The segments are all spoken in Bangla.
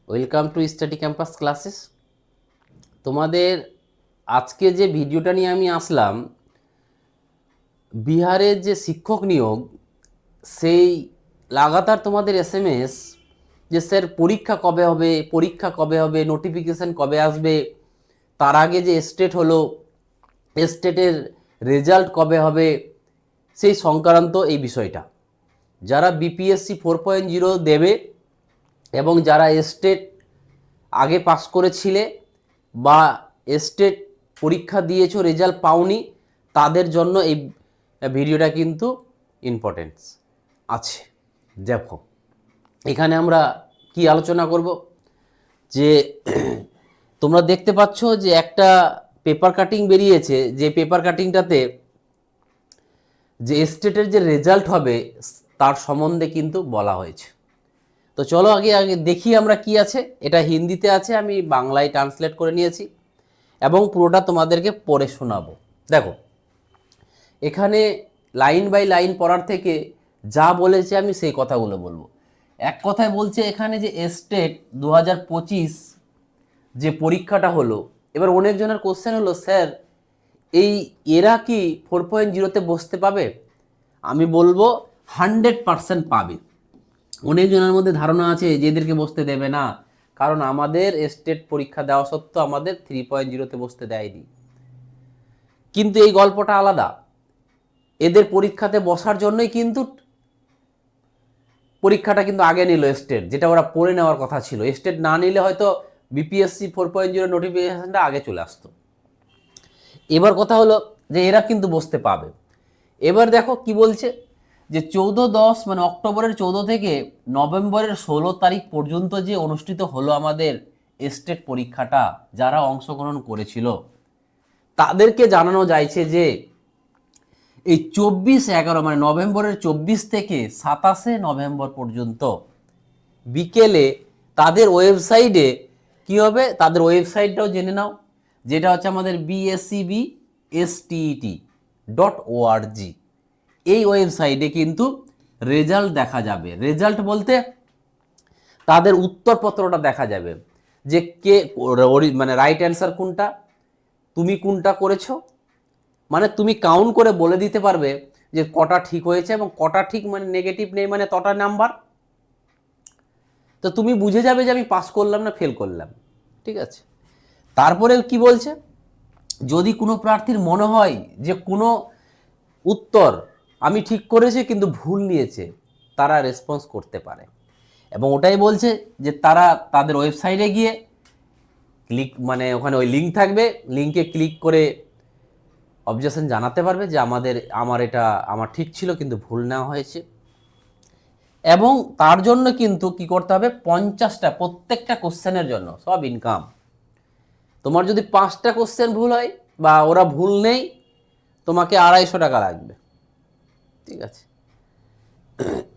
Welcome to study campus classes. তোমাদের আজকে যে ভিডিওটা নিয়ে আমি আসলাম, বিহারের যে শিক্ষক নিয়োগ, সেই লাগাতার তোমাদের এসএমএস যে স্যার পরীক্ষা কবে হবে, নোটিফিকেশান কবে আসবে, তার আগে যে স্টেট হলো, স্টেটের রেজাল্ট কবে হবে, সেই সংক্রান্ত এই বিষয়টা যারা বিপিএসসি 4.0 দেবে এবং যারা স্টেট আগে পাস করেছিলে বা স্টেট পরীক্ষা দিয়েছো রেজাল্ট পাওনি, তাদের জন্য এই ভিডিওটা কিন্তু ইম্পর্টেন্স আছে। দেখো, এখানে আমরা কি আলোচনা করব, যে তোমরা দেখতে পাচ্ছ যে একটা পেপার কাটিং বেরিয়েছে, যে পেপার কাটিংটাতে যে স্টেটের যে রেজাল্ট হবে তার সম্বন্ধে কিন্তু বলা হয়েছে। তো চলো আগে আগে দেখি আমরা কি আছে। এটা হিন্দিতে আছে, আমি বাংলায় ট্রান্সলেট করে নিয়েছি এবং পুরোটা তোমাদেরকে পড়ে শোনাবো। দেখো, এখানে লাইন বাই লাইন পড়ার থেকে যা বলেছে আমি সেই কথাগুলো বলবো। এক কথায় বলছে এখানে যে স্টেট 2025 যে পরীক্ষাটা হলো, এবার অনেকজনের কোশ্চেন হলো, স্যার এই এরা কি 4.0-তে বসতে পাবে? আমি বলবো 100% পাবে। অনেকজনের মধ্যে ধারণা আছে যে এদেরকে বসতে দেবে না, কারণ আমাদের স্টেট পরীক্ষা দেওয়া সত্ত্বেও আমাদের 3.0-তে বসতে দেয়নি। কিন্তু এই গল্পটা আলাদা। এদের পরীক্ষাতে বসার জন্যই কিন্তু পরীক্ষাটা কিন্তু আগে নিল স্টেট, যেটা ওরা পড়ে নেওয়ার কথা ছিল। স্টেট না নিলে হয়তো বিপিএসসি 4.0 নোটিফিকেশনটা আগে চলে আসতো। এবার কথা হলো যে এরা কিন্তু বসতে পাবে। এবার দেখো কি বলছে, যে 14-10 মানে অক্টোবরের 14 থেকে নভেম্বরের 16 তারিখ পর্যন্ত যে অনুষ্ঠিত হলো আমাদের স্টেট পরীক্ষাটা, যারা অংশগ্রহণ করেছিল তাদেরকে জানানো যাইছে যে এই 24-11 মানে নভেম্বরের 24 থেকে 27 নভেম্বর পর্যন্ত বিকেলে তাদের ওয়েবসাইটে কি হবে, তাদের ওয়েবসাইটটাও জেনে নাও, যেটা হচ্ছে আমাদের BSCBSTET.org। এই ওয়েবসাইটে কিন্তু রেজাল্ট দেখা যাবে। রেজাল্ট বলতে তাদের উত্তরপত্রটা দেখা যাবে, যে কে মানে রাইট অ্যান্সার কোনটা, তুমি কোনটা করেছো। মানে তুমি কাউন্ট করে বলে দিতে পারবে যে কটা ঠিক হয়েছে এবং কটা ঠিক, মানে নেগেটিভ নেই মানে তটা নাম্বার। তো তুমি বুঝে যাবে যে আমি পাস করলাম না ফেল করলাম। ঠিক আছে, তারপরে কি বলছে, যদি কোনো প্রার্থীর মনে হয় যে কোনো উত্তর আমি ঠিক করেছি কিন্তু ভুল নিয়েছে, তারা রেসপন্স করতে পারে। এবং ওটাই বলছে যে তারা তাদের ওয়েবসাইটে গিয়ে ক্লিক, মানে ওখানে ওই লিঙ্ক থাকবে, লিঙ্কে ক্লিক করে অবজেকশন জানাতে পারবে যে আমার ঠিক ছিল কিন্তু ভুল নেওয়া হয়েছে। এবং তার জন্য কিন্তু কি করতে হবে, 50টা প্রত্যেকটা কোশ্চেনের জন্য সব ইনকাম। তোমার যদি 5টা কোশ্চেন ভুল হয় বা ওরা ভুল নেই, তোমাকে 250 টাকা লাগবে। ঠিক আছে,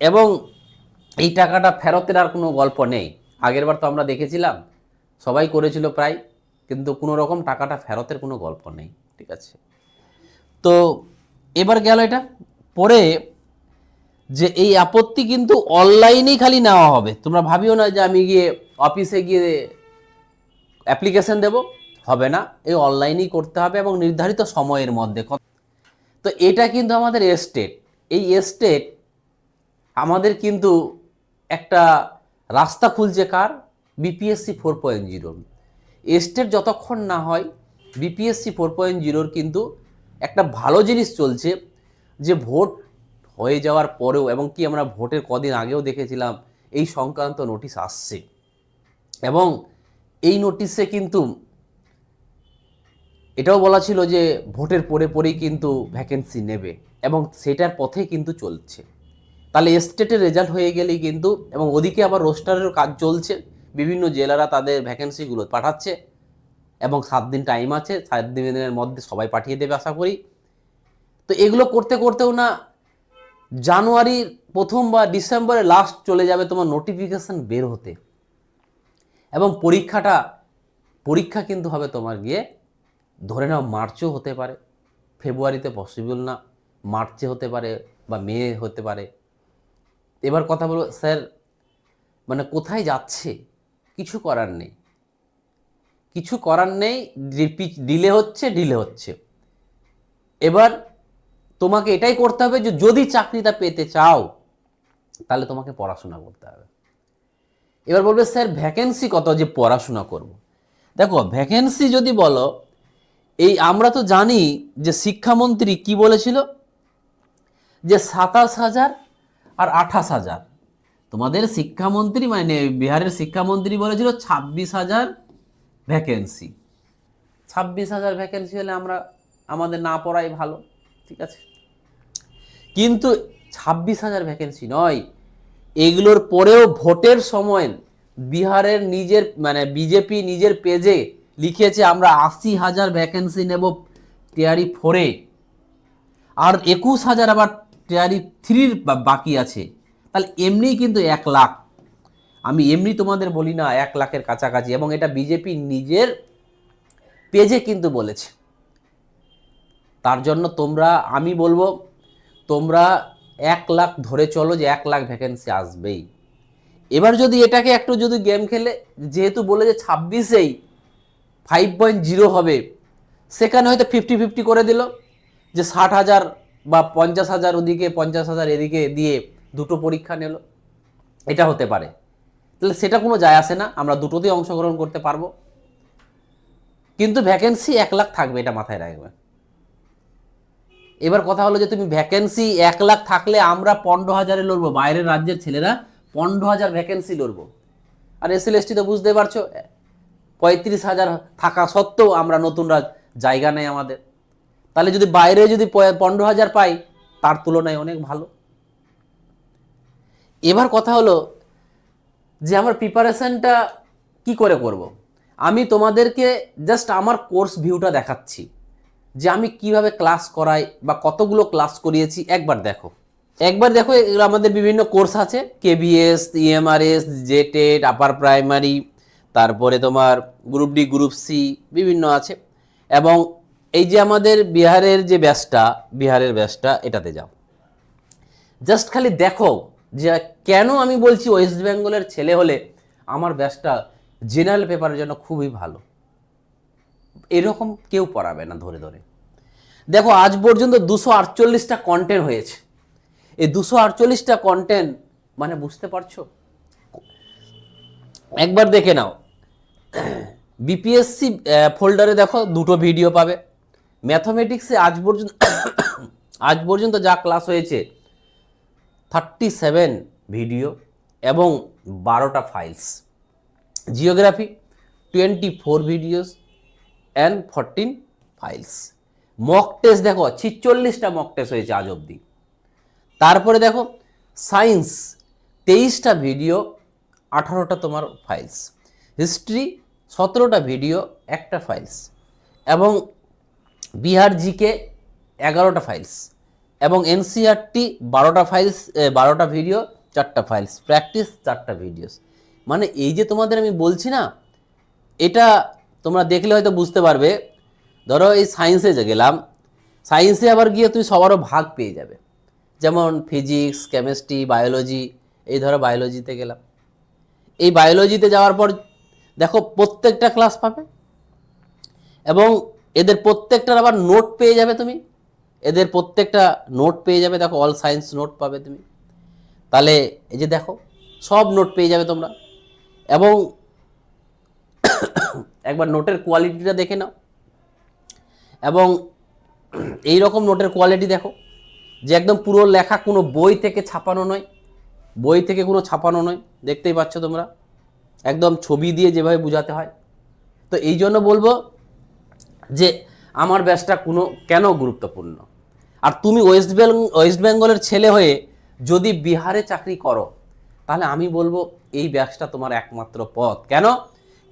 এবং এই টাকাটা ফেরতের আর কোনো গল্প নেই। আগেরবার তো আমরা দেখেছিলাম সবাই করেছিল প্রায়, কিন্তু কোনো রকম টাকাটা ফেরতের কোনো গল্প নেই। ঠিক আছে, তো এবার গেল এটা। পরে যে এই আপত্তি কিন্তু অনলাইনেই খালি নেওয়া হবে, তোমরা ভাবিও না যে আমি গিয়ে অফিসে গিয়ে অ্যাপ্লিকেশন দেব, হবে না, এই অনলাইনেই করতে হবে এবং নির্ধারিত সময়ের মধ্যে। তো এটা কিন্তু আমাদের স্টেট, এই স্টেট আমাদের কিন্তু একটা রাস্তা খুলছে কার, বিপিএসসি 4.0। স্টেট যতক্ষণ না হয় বিপিএসসি 4.0 কিন্তু একটা ভালো জিনিস চলছে, যে ভোট হয়ে যাওয়ার পরেও, এবং কি আমরা ভোটের কদিন আগেও দেখেছিলাম এই সংক্রান্ত নোটিশ আসছে, এবং এই নোটিশে কিন্তু এটাও বলা ছিল যে ভোটের পরে পরেই কিন্তু ভ্যাকেন্সি নেবে, এবং সেটার পথে কিন্তু চলছে। তাহলে স্টেটের রেজাল্ট হয়ে গেলেই কিন্তু, এবং ওদিকে আবার রোস্টারেরও কাজ চলছে, বিভিন্ন জেলারা তাদের ভ্যাকেন্সিগুলো পাঠাচ্ছে, এবং 7 দিন টাইম আছে, 7 দিনের মধ্যে সবাই পাঠিয়ে দেবে আশা করি। তো এগুলো করতে করতেও না জানুয়ারির প্রথম বা ডিসেম্বরের লাস্ট চলে যাবে তোমার নোটিফিকেশান বের হতে, এবং পরীক্ষা কিন্তু হবে তোমার গিয়ে ধরে নাও মার্চেও হতে পারে, ফেব্রুয়ারিতে পসিবল না, মার্চে হতে পারে বা মে হতে পারে। এবার কথা বলবো, স্যার মানে কোথায় যাচ্ছে, কিছু করার নেই, কিছু করার নেই। ডিলে হচ্ছে। এবার তোমাকে এটাই করতে হবে যে যদি চাকরিটা পেতে চাও তাহলে তোমাকে পড়াশোনা করতে হবে। এবার বলবে স্যার ভ্যাকেন্সি কত যে পড়াশোনা করব? দেখো ভ্যাকেন্সি যদি বলো, এই আমরা তো জানি যে শিক্ষামন্ত্রী কি বলেছিল যে 27,000 আর 28,000। তোমাদের শিক্ষামন্ত্রী মানে বিহারের শিক্ষামন্ত্রী বলেছিল 26,000 ভ্যাকেন্সি। 26,000 ভ্যাকেন্সি হলে আমাদের না পড়াই ভালো, ঠিক আছে। কিন্তু 26,000 ভ্যাকেন্সি নয়, এগুলোর পরেও ভোটের সময় বিহারের নিজের মানে বিজেপি নিজের পেজে লিখেছে আমরা 80,000 ভ্যাকেন্সি নেব টিআরই 4-এ, আর 21,000 আবার টিআরই 3-র বাকি আছে। তাহলে এমনি কিন্তু 1 লাখ, আমি এমনি তোমাদের বলি না, 1 লাখের কাছাকাছি, এবং এটা বিজেপি নিজের পেজে কিন্তু বলেছে। তার জন্য আমি বলবো তোমরা 1 লাখ ধরে চলো যে 1 লাখ ভ্যাকেন্সি আসবেই। এবার যদি এটাকে একটু যদি গেম খেলে, যেহেতু বলে যে 26-এই 5.0 হবে, সেখানে হয়তো 50-50 করে দিল যে 60,000 বা 50,000 ওদিকে 50,000 এদিকে দিয়ে দুটো পরীক্ষা নিল, এটা হতে পারে। তাহলে সেটা কোনো যায় আসে না, আমরা দুটোতেই অংশগ্রহণ করতে পারবো, কিন্তু ভ্যাকেন্সি 1 লাখ থাকবে, এটা মাথায় রাখবে। এবার কথা হলো যে তুমি ভ্যাকেন্সি 1 লাখ থাকলে আমরা 15,000-এ লড়বো, বাইরের রাজ্যের ছেলেরা 15,000 ভ্যাকেন্সি লড়বো। আর SC/ST তো বুঝতে পারছো 35,000 থাকা সত্ত্বেও আমরা নতুনরা জায়গা নেই আমাদের। তাহলে যদি বাইরে যদি 15,000 পাই, তার তুলনায় অনেক ভালো। এবার কথা হলো যে আমার প্রিপারেশনটা কি করে করব। আমি তোমাদেরকে জাস্ট আমার কোর্স ভিউটা দেখাচ্ছি যে আমি কিভাবে ক্লাস করাই বা কতগুলো ক্লাস করিয়েছি। একবার দেখো এগুলো আমাদের বিভিন্ন কোর্স আছে, KBS, EMRS, JTET, upper primary, তারপরে তোমার গ্রুপ ডি, গ্রুপ সি বিভিন্ন আছে। এবং এই যে আমাদের বিহারের ব্যাচটা এটাতে যাও, জাস্ট খালি দেখো যে কেন আমি বলছি ওয়েস্ট বেঙ্গলের ছেলে হলে আমার ব্যাচটা জেনারেল পেপারের জন্য খুবই ভালো। এরকম কেউ পড়াবে না ধরে ধরে। দেখো আজ পর্যন্ত 248টা কন্টেন্ট হয়েছে। এই 248টা কন্টেন্ট মানে বুঝতে পারছো? একবার দেখে নাও, BPSC ফোল্ডারে দেখো 2টো ভিডিও পাবে। ম্যাথমেটিক্সে আজ পর্যন্ত যা ক্লাস হয়েছে 37 ভিডিও এবং 12টা files. Geography 24 videos and 14 files. Mock test দেখো 46টা মক টেস্ট হয়েছে আজ অবধি। তারপরে দেখো সায়েন্স 23টা ভিডিও, 18টা তোমার ফাইলস। হিস্ট্রি 17টা ভিডিও, 1টা ফাইলস। এবং বিহার জিকে 11টা ফাইলস। এবং NCERT 12টা ফাইলস, 12টা ভিডিও, 4টা ফাইলস। প্র্যাকটিস 4টা ভিডিওস। মানে এই যে তোমাদের আমি বলছি না, এটা তোমরা দেখলে হয়তো বুঝতে পারবে। ধরো এই সায়েন্সে যে গেলাম, সায়েন্সে আবার গিয়ে তুমি সবারও ভাগ পেয়ে যাবে, যেমন ফিজিক্স, কেমিস্ট্রি, বায়োলজি। এই ধরো বায়োলজিতে গেলাম, এই বায়োলজিতে যাওয়ার পর দেখো প্রত্যেকটা ক্লাস পাবে এবং এদের প্রত্যেকটার আবার নোট পেয়ে যাবে তুমি। দেখো অল সায়েন্স নোট পাবে তুমি। তাহলে এই যে দেখো সব নোট পেয়ে যাবে তোমরা। এবং একবার নোটের কোয়ালিটিটা দেখে নাও, এবং এই রকম নোটের কোয়ালিটি দেখো যে একদম পুরো লেখা, কোনো বই থেকে ছাপানো নয়, দেখতেই পাচ্ছ তোমরা, একদম ছবি দিয়ে যেভাবে বোঝাতে হয়। তো এই জন্য বলবো যে আমার ব্যাচটা কেন গুরুত্বপূর্ণ। আর তুমি ওয়েস্ট বেঙ্গলের ছেলে হয়ে যদি বিহারে চাকরি করো, তাহলে আমি বলবো এই ব্যাচটা তোমার একমাত্র পথ। কেন?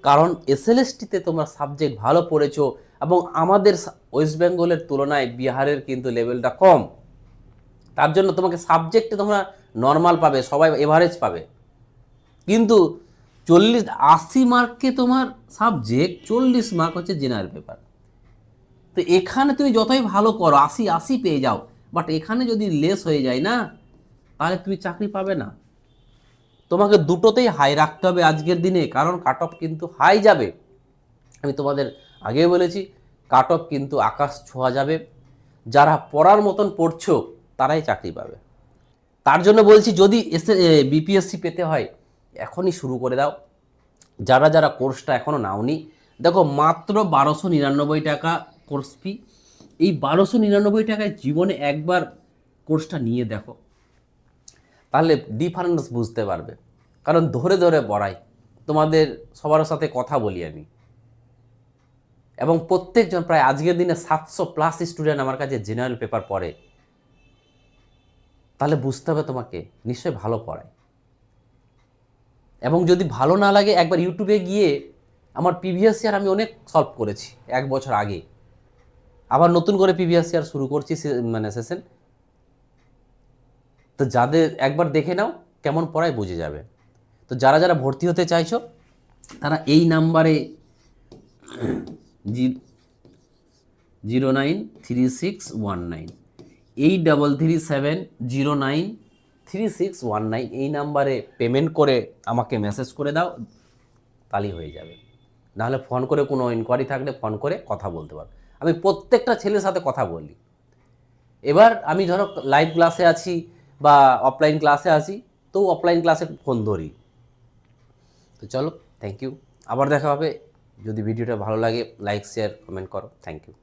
কারণ SLSTতে তোমরা সাবজেক্ট ভালো পড়েছো এবং আমাদের ওয়েস্ট বেঙ্গলের তুলনায় বিহারের কিন্তু লেভেলটা কম। তার জন্য তোমাকে সাবজেক্টে তোমরা নর্মাল পাবে, সবাই এভারেজ পাবে। কিন্তু 80 মার্কে তোমার সাবজেক্ট, 40 মার্ক হচ্ছে জেনারেল পেপার। তো এখানে তুমি যতই ভালো করো 80 পেয়ে যাও, বাট এখানে যদি লেস হয়ে যায় না, তাহলে তুমি চাকরি পাবে না। তোমাকে দুটোতেই হাই রাখতে হবে আজকের দিনে, কারণ কাট অফ কিন্তু হাই যাবে। আমি তোমাদের আগেই বলেছি কাট অফ কিন্তু আকাশ ছোঁয়া যাবে। যারা পড়ার মতন পড়ছো তারাই চাকরি পাবে। তার জন্য বলছি যদি বিপিএসসি পেতে হয় এখনই শুরু করে দাও। যারা যারা কোর্সটা এখনও নাওনি, দেখো মাত্র 1299 টাকা কোর্স ফি। এই 1299 টাকায় জীবনে একবার কোর্সটা নিয়ে দেখো, তাহলে ডিফারেন্স বুঝতে পারবে। কারণ ধরে ধরে পড়াই, তোমাদের সবার সাথে কথা বলি আমি, এবং প্রত্যেকজন প্রায় আজকের দিনে 700+ স্টুডেন্ট আমার কাছে জেনারেল পেপার পড়ে। তাহলে বুঝতে হবে তোমাকে নিশ্চয়ই ভালো পড়ায়। এবং যদি ভালো না লাগে একবার ইউটিউবে গিয়ে, আমার প্রিভিয়াস ইয়ার আমি অনেক সলভ করেছি 1 বছর আগে, আবার নতুন করে প্রিভিয়াস ইয়ার শুরু করছি সেশন। তো যাদের একবার দেখে নাও কেমন পড়ায় বুঝে যাবে। তো যারা যারা ভর্তি হতে চাইছো তারা এই নাম্বারে 093619 8337093619 এই নাম্বারে পেমেন্ট করে আমাকে মেসেজ করে দাও, তাহলেই হয়ে যাবে। নাহলে ফোন করে কোনো ইনকোয়ারি থাকলে ফোন করে কথা বলতে পারো। আমি প্রত্যেকটা ছেলের সাথে কথা বলি। এবার আমি ধরো লাইভ ক্লাসে আছি বা অফলাইন ক্লাসে আছি, তো অফলাইন ক্লাসে ফোন ধরি। তো চলো, থ্যাংক ইউ, আবার দেখা হবে। যদি ভিডিওটা ভালো লাগে লাইক শেয়ার কমেন্ট করো। Thank you.